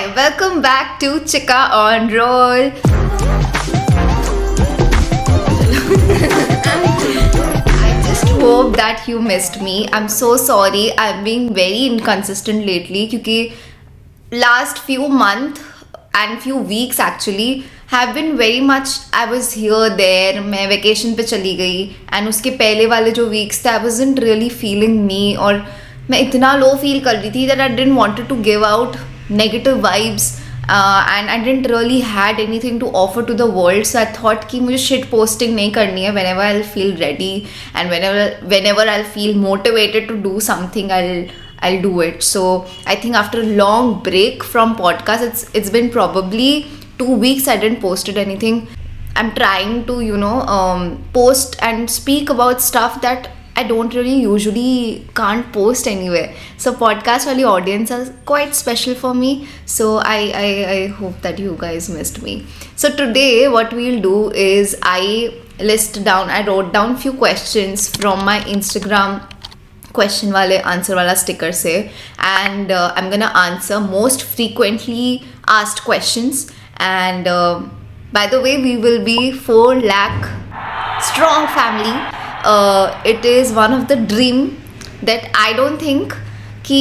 Hi, welcome back to Chikka on Roll. I just hope that you missed me. I'm so sorry. I'm being very inconsistent lately क्योंकि last few months and few weeks actually have been very much I was here there. मैं vacation पे चली गई and उसके पहले वाले जो weeks थे I wasn't really feeling me और मैं इतना low feel कर रही थी that I didn't wanted to give out negative vibes and I didn't really had anything to offer to the world, so I thought कि मुझे shit posting नहीं करनी है. Whenever I'll feel ready and whenever I'll feel motivated to do something, I'll do it. So I think after a long break from podcast, it's been probably 2 weeks I didn't posted anything. I'm trying to post and speak about stuff that I don't really usually can't post anywhere. So podcast wali audience are quite special for me. So I hope that you guys missed me. So today what we'll do is I wrote down few questions from my Instagram question wale answer wala sticker se, and I'm gonna answer most frequently asked questions. And by the way, we will be 4 lakh strong family. It is one of the dream that I don't think कि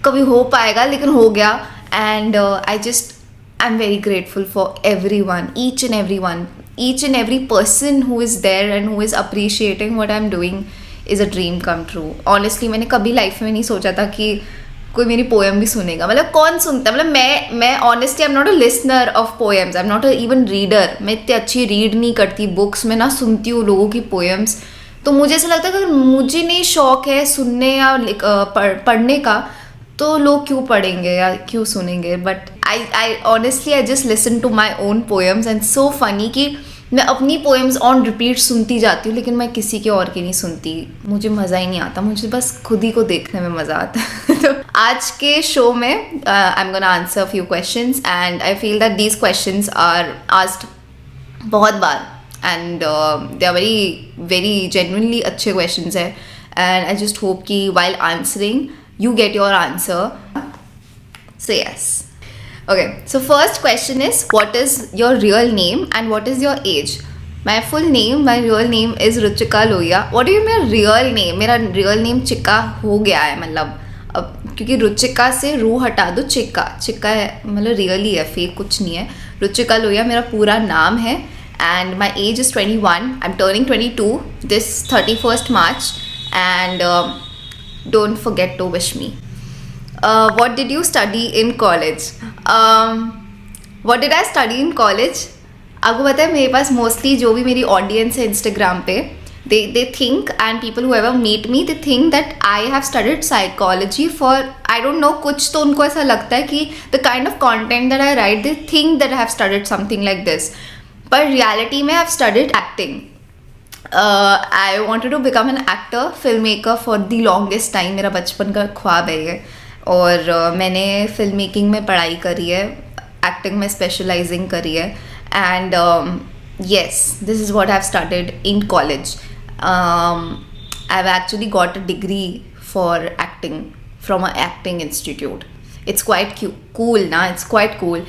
कभी हो पाएगा, लेकिन हो गया. And I'm very grateful for everyone, each and every person who is there and who is appreciating what I'm doing is a dream come true. Honestly, मैंने कभी life में नहीं सोचा था कि कोई मेरी पोएम भी सुनेगा. मतलब कौन सुनता है, मतलब मैं honestly I am not a listener of poems, I am not a even reader. मैं इतनी अच्छी रीड नहीं करती बुक्स, मैं ना सुनती हूँ लोगों की पोएम्स. तो मुझे ऐसा लगता है कि अगर मुझे नहीं शौक है सुनने या पढ़ने का, तो लोग क्यों पढ़ेंगे या क्यों सुनेंगे. But I honestly I just listen to my own poems and so funny कि मैं अपनी पोएम्स ऑन रिपीट सुनती जाती हूँ, लेकिन मैं किसी के और की नहीं सुनती. मुझे मज़ा ही नहीं आता, मुझे बस खुद ही को देखने में मज़ा आता है. तो आज के शो में I am gonna answer few questions and I feel that these questions are asked बहुत बार and they are very genuinely अच्छे questions है. And I just hope कि while answering you get your answer. So yes. Okay, so first question is, what is your real name and what is your age? My real name is Chikka Lohia. What do you mean real name? मेरा real name Chikka हो गया है, मतलब अब क्योंकि रुचिका से रू हटा दो, चिक्का है, मतलब रियली है, फेक कुछ नहीं है. Chikka Lohia मेरा पूरा नाम है. And my age is 21. I'm turning 22 this 31st March. And don't forget to wish me. What did you study in college? What did I study in college? आपको पता है मेरे पास mostly जो भी मेरी audience है Instagram पे, they think, and people who ever meet me, they think that I have studied psychology for, I don't know, कुछ तो उनको ऐसा लगता है कि the kind of content that I write, they think that I have studied something like this. But reality में I've studied acting. I wanted to become an actor, filmmaker for the longest time. मेरा बचपन का ख्वाब है ये. और मैंने film making में पढ़ाई करी है, एक्टिंग में स्पेशलाइजिंग करी है. And yes, this is what I've studied in college. I've actually got a degree for acting from an acting institute. It's quite cool ना, it's quite cool.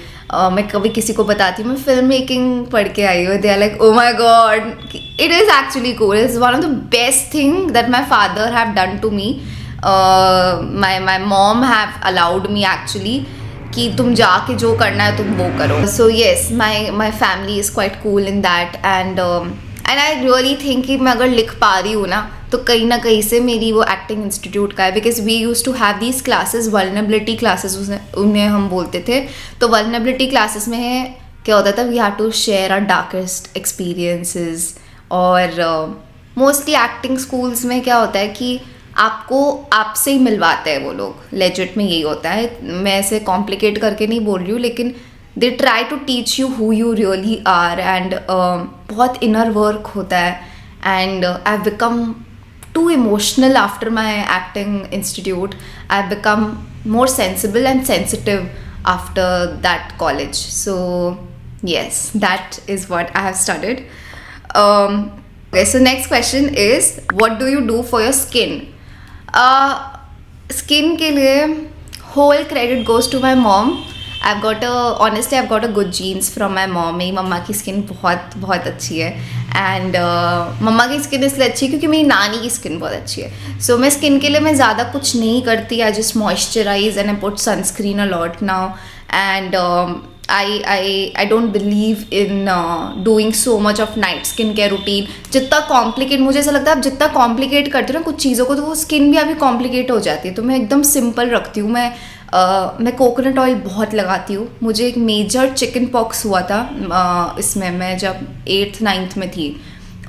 मैं कभी किसी को बताती हूँ मैं फिल्म मेकिंग पढ़ के आई हूँ, they are like, oh my god, it is actually cool. It's one of the best thing that my father have done to me. My mom have allowed me actually कि तुम जाके जो करना है तुम वो करो. So yes, my family is quite cool in that. And I really think कि मैं अगर लिख पा रही हूँ ना, तो कहीं ना कहीं से मेरी वो एक्टिंग इंस्टीट्यूट का है. Because we use to have these classes, vulnerability classes उन्हें हम बोलते थे. तो वल्नरेबिलिटी क्लासेस में क्या होता था, we have to share our darkest experiences. और मोस्टली एक्टिंग स्कूल्स में क्या होता है कि आपको आपसे ही मिलवाते हैं वो लोग. लेजिट में यही होता है. मैं ऐसे कॉम्प्लिकेट करके नहीं बोल रही हूँ, लेकिन they try to teach you who you really are. And बहुत इनर वर्क होता है. And I have become too emotional after my acting institute. I've become more sensible and sensitive after that college. So yes, that is what I have studied. Okay, so next question is, what do you do for your skin? Skin के लिए whole credit goes to my mom. Honestly I've got a good genes from my mom. मेरी मम्मा की skin बहुत बहुत अच्छी है and मम्मा की skin इसलिए अच्छी है क्योंकि मेरी नानी की स्किन बहुत अच्छी है. सो मैं स्किन के लिए मैं ज़्यादा कुछ नहीं करती. I just moisturize and I put sunscreen a lot now and I don't believe in doing so much of night skin care routine. जितना कॉम्प्लिकेट मुझे ऐसा लगता है आप जितना कॉम्प्लिकेट करते हो ना कुछ चीज़ों को तो वो स्किन भी अभी कॉम्प्लिकेट हो जाती है. तो मैं एकदम सिंपल रखती हूँ. मैं कोकोनट ऑयल बहुत लगाती हूँ. मुझे एक मेजर चिकन पॉक्स हुआ था इसमें मैं जब 8th 9th में थी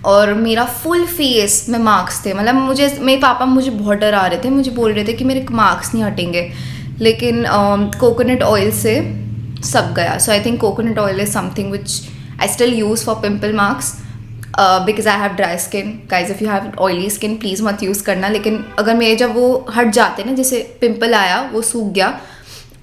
और मेरा फुल फेस में मार्क्स थे. मतलब मेरे पापा मुझे बहुत डरा रहे थे. मुझे बोल रहे थे कि मेरे मार्क्स नहीं हटेंगे लेकिन कोकोनट ऑयल से सब गया. So I think coconut oil is something which I still use for pimple marks because I have dry skin. Guys if you have oily skin please मत यूज़ करना. लेकिन अगर मेरे जब वो हट जाते ना जैसे पिम्पल आया वो सूख गया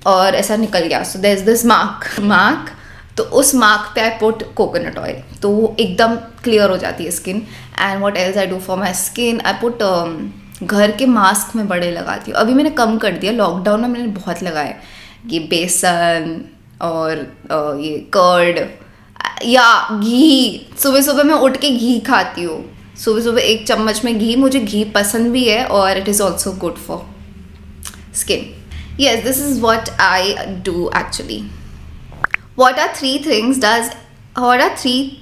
और ऐसा निकल गया. So there is this mark तो उस मार्क पे आई पुट कोकोनट ऑयल तो वो एकदम क्लियर हो जाती है skin. And what else I do for my skin I put घर के मास्क में बड़े लगाती हूँ. अभी मैंने कम कर दिया. लॉकडाउन में मैंने बहुत लगाए ये बेसन और ये कर्ड या घी. सुबह सुबह मैं उठ के घी खाती हूँ. सुबह सुबह 1 चम्मच में घी. मुझे घी पसंद भी है और it is also good for skin. Yes this is what I do actually. What are three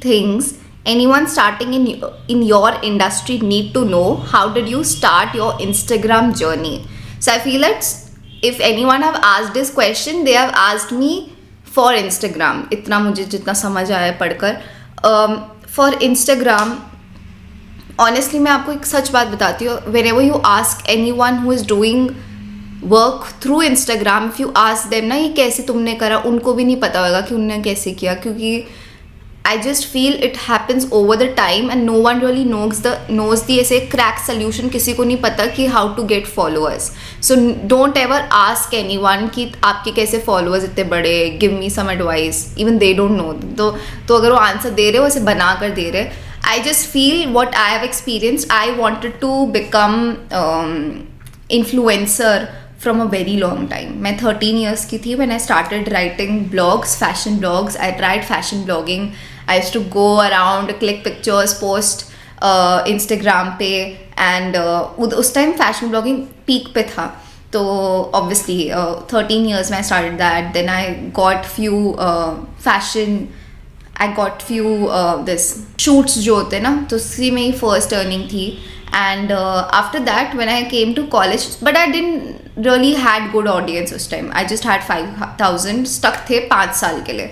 things anyone starting in your industry need to know? How did you start your Instagram journey? So I feel that if anyone have asked this question, they have asked me for Instagram. इतना मुझे जितना समझ आया है पढ़कर. For Instagram, honestly मैं आपको एक सच बात बताती हूँ. Whenever you ask anyone who is doing work through Instagram if you ask them ना ये कैसे तुमने करा उनको भी नहीं पता होगा कि उनने कैसे किया. क्योंकि I just feel it happens over the time and no one really knows the ऐसे क्रैक सोल्यूशन. किसी को नहीं पता कि how to get followers. So don't ever ask anyone कि आपके कैसे फॉलोअर्स इतने बड़े. Give me some advice. Even they don't know. तो अगर वो आंसर दे रहे हो वैसे बना कर दे रहे. I just feel what I have experience. I wanted to become influencer from a very long time. मैं 13 years की थी when I started writing blogs, fashion blogs. I tried fashion blogging. I used to go around, click pictures, post Instagram पे and उस time fashion blogging peak पे था. तो obviously 13 years में I started that. Then I got few this shoots जो होते ना तो उसी में ही first earning थी. And after that when I came to college, but I didn't really had good audience उस time. I just had 5,000 stuck थे 5 साल के लिए.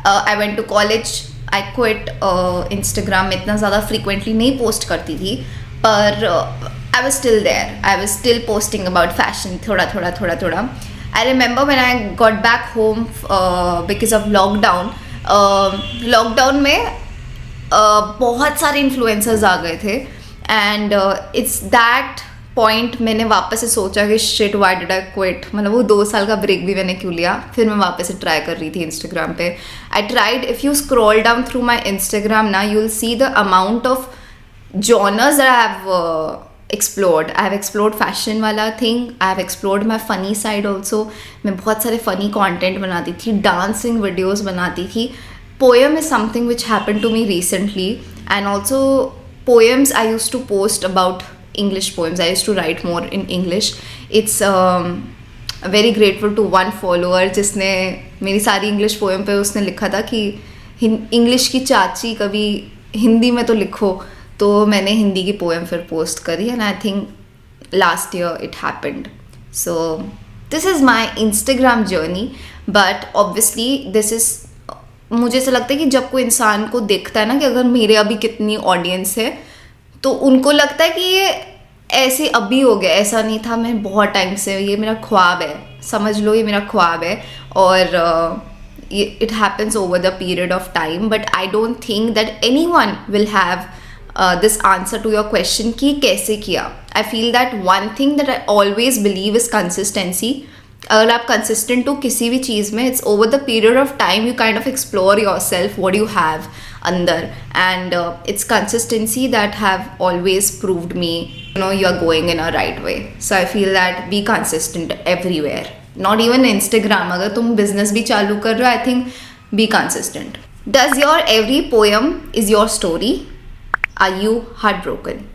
I went to college. I quit Instagram. मैं इतना ज़्यादा frequently नहीं post करती थी पर I was still there. I was still posting about fashion थोड़ा. I remember when I got back home because of lockdown. Lockdown में बहुत सारे influencers आ गए थे. एंड इट्स दैट पॉइंट मैंने वापस से सोचा कि shit why did I quit. मतलब वो 2 साल का ब्रेक भी मैंने क्यों लिया. फिर मैं वापस से ट्राई कर रही थी इंस्टाग्राम पे. I tried. If you scroll down through my Instagram ना you will see the amount of genres that I have explored. I have explored fashion वाला thing. I have explored my funny side also. मैं बहुत सारे funny content बनाती थी. Dancing videos बनाती थी. Poem is something which happen to me recently. And also poems I used to post about English poems. I used to write more in English. It's very grateful to one follower जिसने मेरी सारी English poem पे उसने लिखा था कि English की चाची कभी हिंदी में तो लिखो. तो मैंने हिंदी की poem फिर post करी and I think last year it happened. So this is my Instagram journey. But obviously this is मुझे ऐसा लगता है कि जब कोई इंसान को देखता है ना कि अगर मेरे अभी कितनी ऑडियंस है तो उनको लगता है कि ये ऐसे अभी हो गया. ऐसा नहीं था. मैं बहुत टाइम से ये मेरा ख्वाब है. समझ लो ये मेरा ख्वाब है और it happens over the period of time. But I don't think that any one will have this answer to your question कि कैसे किया. I feel that one thing that I always believe is consistency. अगर आप consistent हो किसी भी चीज़ में it's over the period of time you kind of explore yourself what you have अंदर. And it's consistency that have always proved me you are going in a right way. So I feel that be consistent everywhere. Not even Instagram, अगर तुम business भी चालू कर रहे हो, I think be consistent. Does your every poem is your story? Are you heart broken?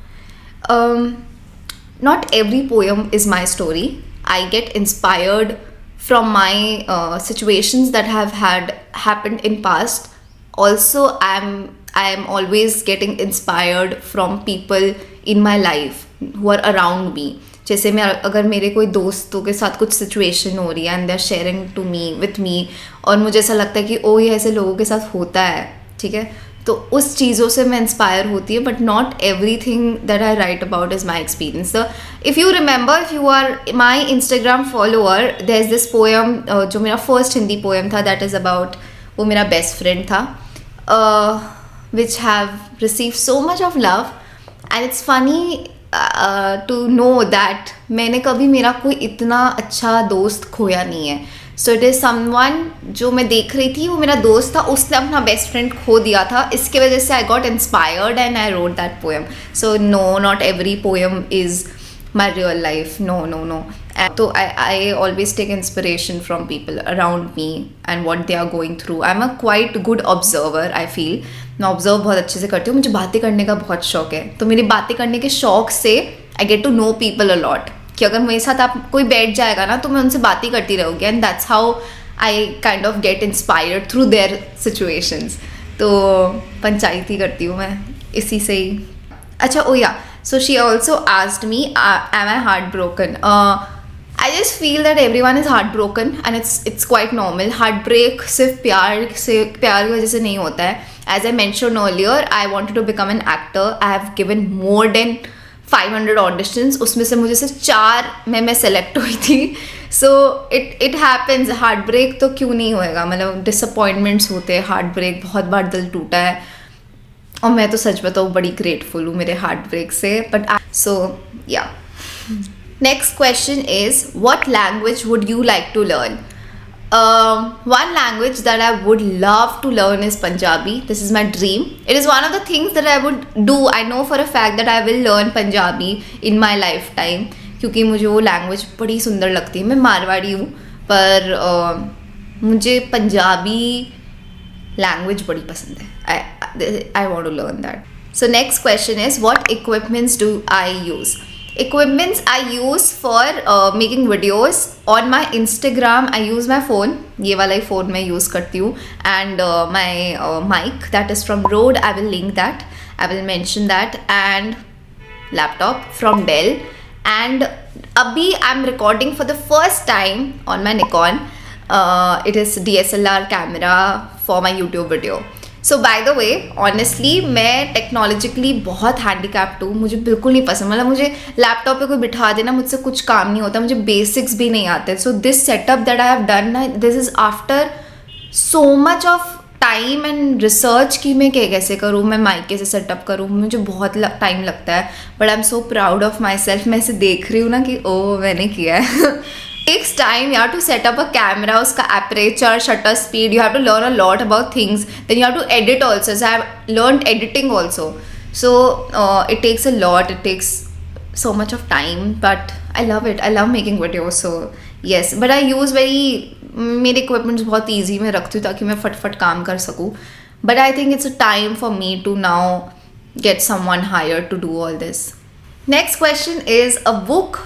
Not every poem is my story. I get inspired from my situations that have happened in past. Also, I am always getting inspired from people in my life who are around me. जैसे मैं अगर मेरे कोई दोस्तों के साथ कुछ situation हो रही है and they are sharing to me with me, और मुझे ऐसा लगता है कि ओ ये ऐसे लोगों के साथ होता है, ठीक है, तो उस चीज़ों से मैं इंस्पायर होती है. But not every thing that I write about is my experience. If you remember, if you are my Instagram follower, there is this poem जो मेरा फर्स्ट हिंदी पोएम था, दैट इज़ अबाउट, वो मेरा बेस्ट फ्रेंड था, which have receive so much of love. And it's funny to know that मैंने कभी मेरा कोई इतना अच्छा दोस्त खोया नहीं है. सो इट इज़ समवन जो मैं देख रही थी, वो मेरा दोस्त था, उसने अपना बेस्ट फ्रेंड खो दिया था. इसके वजह से I got inspired and I wrote that poem. So no, not every poem is my real life. No no no. तो I always take inspiration from people around me and what they are going through. I am a quite good observer. I feel मैं observe बहुत अच्छे से करती हूँ. मुझे बातें करने का बहुत शौक है, तो मेरी बातें करने के शौक से I get to know people a lot, कि अगर मेरे साथ आप कोई बैठ जाएगा ना तो मैं उनसे बातें करती रहूँगी. And that's how I kind of get inspired through their situations. तो पंचायती करती हूँ मैं इसी से ही. अच्छा, oh yeah, so she also asked me, am I heart broken? I just feel that everyone is heartbroken and it's quite normal. Heartbreak सिर्फ प्यार की वजह से नहीं होता है. As I mentioned earlier, I wanted to become an actor. I have given more than 500 auditions. उसमें से मुझे सिर्फ 4 में मैं सेलेक्ट हुई थी. So it happens. Heartbreak तो क्यों नहीं होएगा, मतलब disappointments होते हैं, heartbreak, बहुत बार दिल टूटा है, और मैं तो सच बताऊँ बड़ी ग्रेटफुल हूँ मेरे heartbreak से. But so yeah. Next question is, what language would you like to learn? One language that I would love to learn is Punjabi. This is my dream. It is one of the things that I would do. I know for a fact that I will learn Punjabi in my lifetime, क्योंकि मुझे वो language बड़ी सुंदर लगती है. मैं मारवाड़ी हूँ, पर मुझे पंजाबी लैंग्वेज बड़ी पसंद है. I want to learn that. So next question is, what equipments do I use? Equipments I use for making videos. On my Instagram I use my phone, ये वाला ही फ़ोन मैं यूज़ करती हूँ, and my mic that is from Rode. I will link that, I will mention that. And laptop from Dell. And अभी I'm recording for the first time on my Nikon. It is DSLR camera for my YouTube video. So by the way, honestly मैं technologically बहुत handicapped हूँ. मुझे बिल्कुल नहीं पसंद, मतलब मुझे लैपटॉप पे कोई बिठा देना, मुझसे कुछ काम नहीं होता, मुझे बेसिक्स भी नहीं आते. So this setup that I have done ना, this is after so much of time and research कि मैं कैसे करूँ, मैं माइक कैसे सेटअप करूँ. मुझे बहुत टाइम लगता है, but I am so proud of my self. मैं इसे देख रही हूँ ना कि ओ मैंने किया है. takes time, you have to set up a camera, uska aperture, shutter speed, you have to learn a lot about things. Then you have to edit also. So I have learned editing also. So it takes a lot, it takes so much of time, but I love it. I love making videos. So yes, but I use मेरे equipments बहुत easy में रखती हूँ ताकि मैं फटफट काम कर सकूँ. But I think it's a time for me to now get someone hired to do all this. Next question is, a book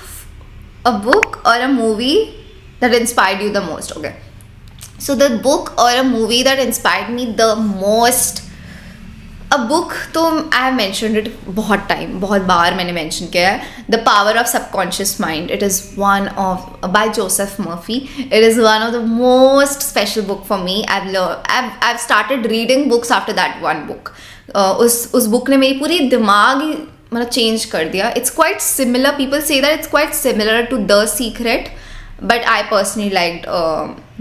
or a movie that inspired you the most? Okay, so the book or a movie that inspired me the most, a book तो I have mentioned it बहुत बार मैंने mention किया है, The Power of Subconscious Mind. It is one of by Joseph Murphy. It is one of the most special book for me. I've started reading books after that one book. उस book ने मेरी पूरी दिमाग ही मतलब change कर दिया. It's quite similar, people say that it's quite similar to the secret, but I personally liked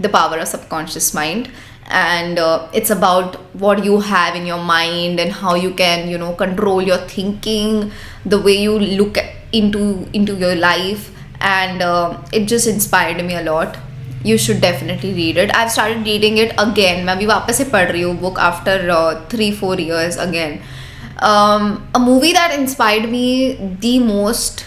the power of subconscious mind. And it's about what you have in your mind and how you can, you know, control your thinking, the way you look into your life, and it just inspired me a lot. You should definitely read it. I've started reading it again. मैं अभी वापस से पढ़ रही हूँ book after 3-4 years again. A movie that inspired me the most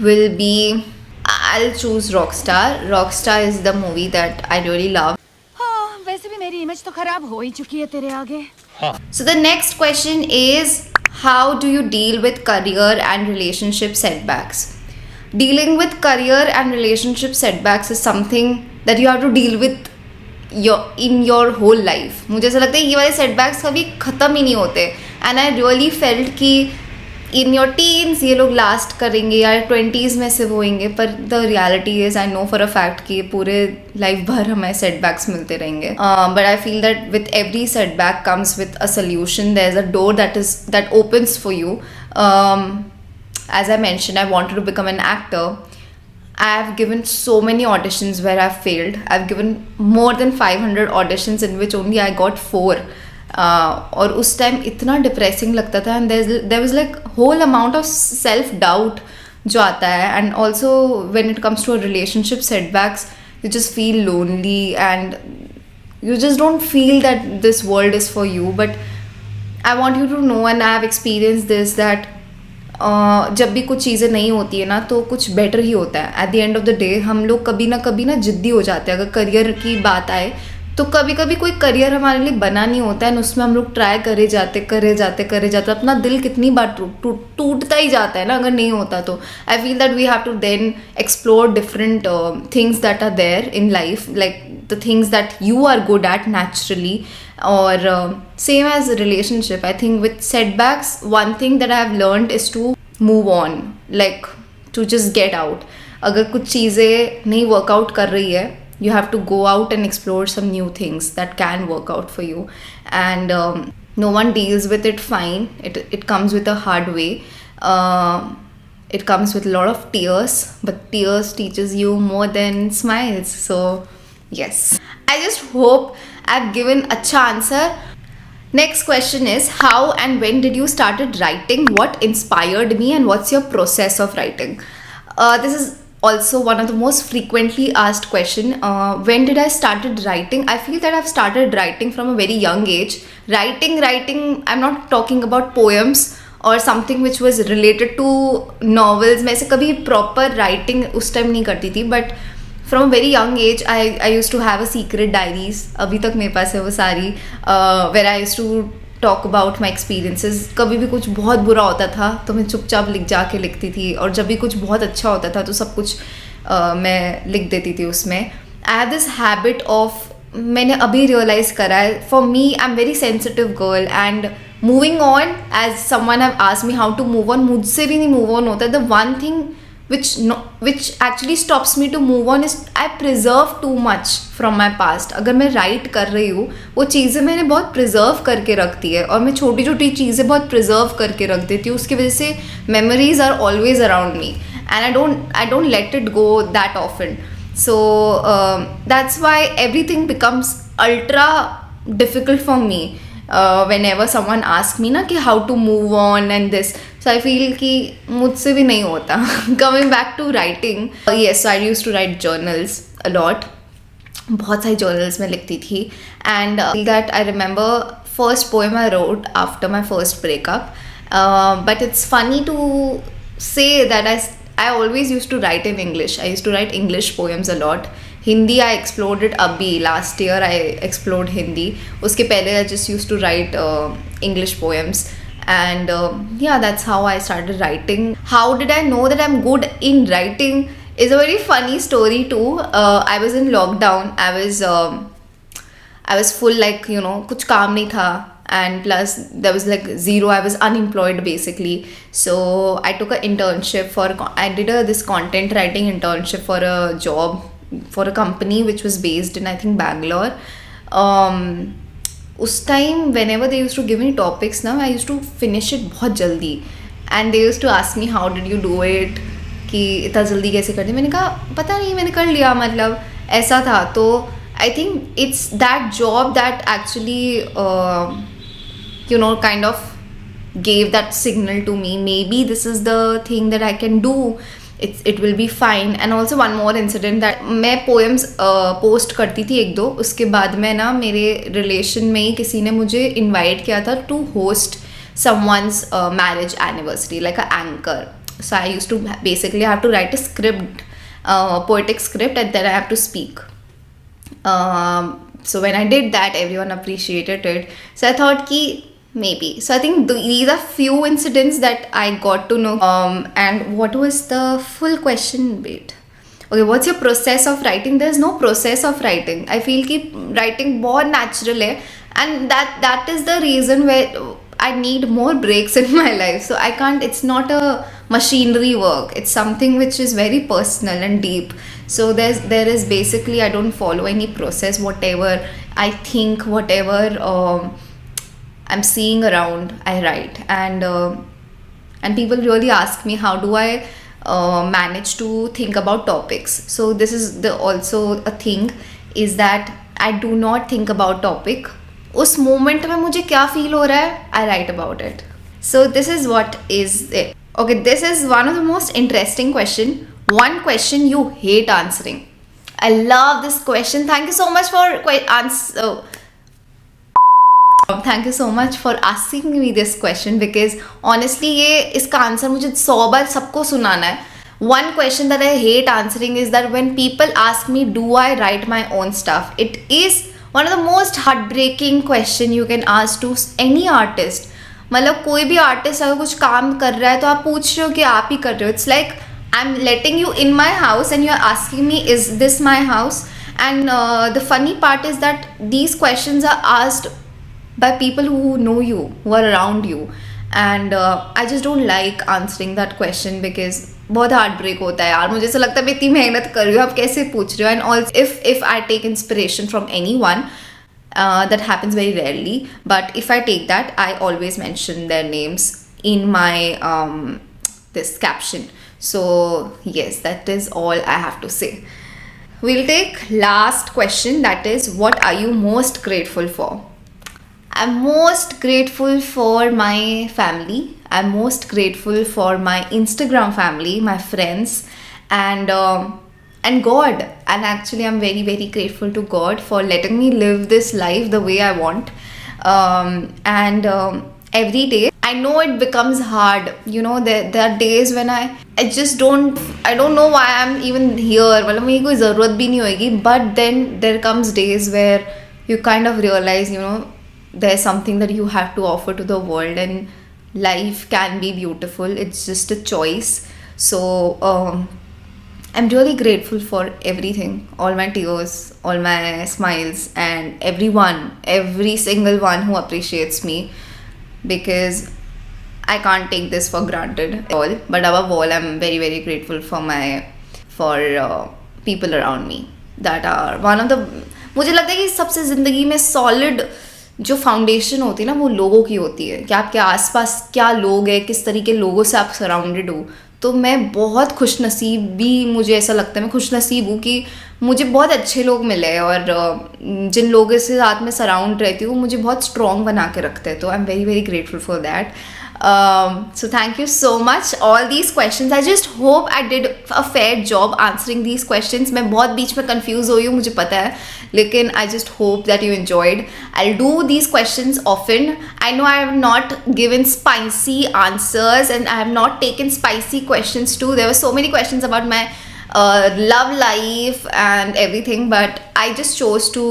will be I'll choose Rockstar. Rockstar is the movie that I really love. हाँ, वैसे भी मेरी इमेज तो खराब हो ही चुकी है तेरे आगे. So the next question is, how do you deal with career and relationship setbacks? Dealing with career and relationship setbacks is something that you have to deal with in your whole life. मुझे ऐसा लगता है ये वाले setbacks कभी ख़त्म ही नहीं होते. And I really felt कि इन योर टीन्स ये लोग लास्ट करेंगे या 20s में से वो होंगे, पर the reality is I know for a fact कि पूरे लाइफ भर हमें सेटबैक्स मिलते रहेंगे. But I feel that with every setback comes with a solution. There is a door that opens for you. As I mentioned, I wanted to become an actor. I have given so many auditions where I've failed. I've given more than 500 auditions in which only I got 4. और उस time इतना depressing लगता था. And there was like whole amount of self doubt जो आता है. And also when it comes to a relationship setbacks, you just feel lonely and you just don't feel that this world is for you. But I want you to know, and I have experienced this, that जब भी कुछ चीज़ें नहीं होती है ना तो कुछ बेटर ही होता है. At the end of the day हम लोग कभी ना जिद्दी हो जाते हैं. अगर करियर की बात आए तो कभी कभी कोई करियर हमारे लिए बना नहीं होता है, उसमें हम लोग ट्राई करे जाते अपना दिल कितनी बार टूटता ही जाता है ना अगर नहीं होता तो. I feel that we have to then explore different things that are there in life, like the things that you are good at naturally. और same as a relationship, I think with setbacks, one thing that I have learned is to move on, like to just get out. अगर कुछ चीज़ें नहीं workout कर रही है, you have to go out and explore some new things that can work out for you. And no one deals with it fine. It comes with a hard way. It comes with a lot of tears, but tears teaches you more than smiles. So yes, I just hope I've given अच्छा answer. Next question is, how and when did you started writing? What inspired me and what's your process of writing? This is also one of the most frequently asked question. When did I started writing? I feel that I've started writing from a very young age. Writing, I'm not talking about poems or something which was related to novels. मैं ऐसे कभी proper writing उस time नहीं करती थी, but from a very young age, I used to have a secret diaries. अभी तक मेरे पास है वो सारी, where I used to talk about my experiences. कभी भी कुछ बहुत बुरा होता था तो मैं चुपचाप जाके लिखती थी, और जब भी कुछ बहुत अच्छा होता था तो सब कुछ मैं लिख देती थी उसमें. I have this habit of, मैंने अभी रियलाइज़ करा है, for me I'm very sensitive girl, and moving on, as someone have asked me how to move on, मुझसे भी नहीं move on होता. The one thing which actually stops me to move on is I preserve too much from my past. अगर मैं write कर रही हूँ, वो चीज़ें मैंने बहुत preserve करके रखती है, और मैं छोटी छोटी चीज़ें बहुत preserve करके रख देती हूँ. उसकी वजह से memories are always around me, and I don't let it go that often. So that's why everything becomes ultra difficult for me whenever someone asks me ना कि how to move on and this. So I feel कि मुझसे भी नहीं होता. Coming back to writing, yes, I used to write journals a lot. बहुत सारी journals में लिखती थी. And that I remember first poem I wrote after my first breakup. But it's funny to say that I always used to write in English. I used to write English poems a lot. Hindi I explored it अभी last year I explored Hindi. उसके पहले I just used to write English poems. And yeah, that's how I started writing. How did I know that I'm good in writing is a very funny story too. I was in lockdown. I was full, like, you know, कुछ काम नहीं था, and plus there was like zero. I was unemployed basically. So I took an internship I did this content writing internship for a job for a company which was based in, I think, Bangalore. उस time whenever they used to give me topics ना, I used to finish it बहुत जल्दी, and they used to ask me how did you do it, कि इतना जल्दी कैसे करते. मैंने कहा पता नहीं, मैंने कर लिया, मतलब ऐसा था. तो I think it's that job that actually you know, kind of gave that signal to me, maybe this is the thing that I can do. It will be fine. And also one more incident that मैं poems post करती थी एक दो, उसके बाद में ना मेरे relation में ही किसी ने मुझे invite किया था to host someone's marriage anniversary, like an anchor. So I used to basically have to write a script poetic script, and then I have to speak. So when I did that, everyone appreciated it. So I thought ki maybe. So I think these are few incidents that I got to know. And what was the full question? Wait. Okay, what's your process of writing? There's no process of writing. I feel कि writing बहुत natural है, and that is the reason where I need more breaks in my life. So I can't. It's not a machinery work. It's something which is very personal and deep. So there is basically, I don't follow any process. Whatever I think, whatever I'm seeing around, I write. And people really ask me, how do I manage to think about topics? So this is the also a thing, is that I do not think about topic. उस moment में मुझे क्या feel हो रहा है, I write about it. So this is what is it. Okay, this is one of the most interesting question. One question you hate answering. I love this question. Thank you so much for thank you so much for asking me this question, because honestly ये इसका answer मुझे 100 बार सबको सुनाना है. One question that I hate answering is that when people ask me, do I write my own stuff? It is one of the most heartbreaking question you can ask to any artist. मतलब कोई भी artist अगर कुछ काम कर रहा है तो आप पूछ रहे हो कि आप ही कर रहे हो. It's like I'm letting you in my house and you're asking me, is this my house? And the funny part is that these questions are asked by people who know you, who are around you. And I just don't like answering that question, because बहुत heartbreak होता है यार. मुझे ऐसा लगता है मैं इतनी मेहनत कर रही हूँ, आप कैसे पूछ रहे हो? And also if I take inspiration from anyone, that happens very rarely, but if I take that, I always mention their names in my this caption. So yes, that is all I have to say. We'll take last question, that is, what are you most grateful for? I'm most grateful for my family. I'm most grateful for my Instagram family, my friends, and God. And actually I'm very, very grateful to God for letting me live this life the way I want. Every day I know it becomes hard. You know, there are days when I just don't know why I'm even here. मतलब मुझे कोई ज़रूरत भी नहीं होगी. But then there comes days where you kind of realize, you know, there's something that you have to offer to the world, and life can be beautiful. It's just a choice. So I'm really grateful for everything, all my tears, all my smiles, and every single one who appreciates me, because I can't take this for granted at all. But above all, I'm very, very grateful for people around me that are one of the, मुझे लगता है कि सबसे ज़िंदगी में solid जो foundation होती है ना, वो लोगों की होती है, कि आपके आसपास क्या लोग हैं, किस तरीके लोगों से आप सराउंडेड हो. तो मैं बहुत खुशनसीब भी, मुझे ऐसा लगता है मैं खुशनसीब हूँ कि मुझे बहुत अच्छे लोग मिले, और जिन लोगों से साथ में सराउंड रहती हूँ वो मुझे बहुत स्ट्रॉन्ग बना के रखते हैं. तो I am very, very grateful for that. So thank you so much. All these questions, I just hope I did a fair job answering these questions. मैं बहुत बीच में confused हुई हूँ, मुझे पता है, लेकिन I just hope that you enjoyed. I'll do these questions often. I know I have not given spicy answers, and I have not taken spicy questions too. There were so many questions about my love life and everything, but I just chose to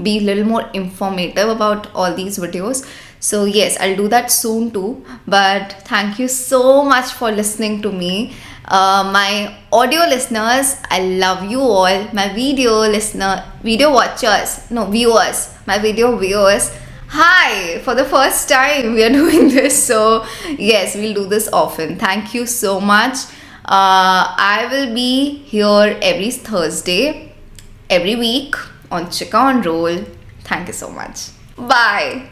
be a little more informative about all these videos. So yes, I'll do that soon too. But thank you so much for listening to me. My audio listeners, I love you all. My viewers, my video viewers. Hi, for the first time we are doing this. So yes, we'll do this often. Thank you so much. I will be here every Thursday, every week on Chikka on Roll. Thank you so much. Bye.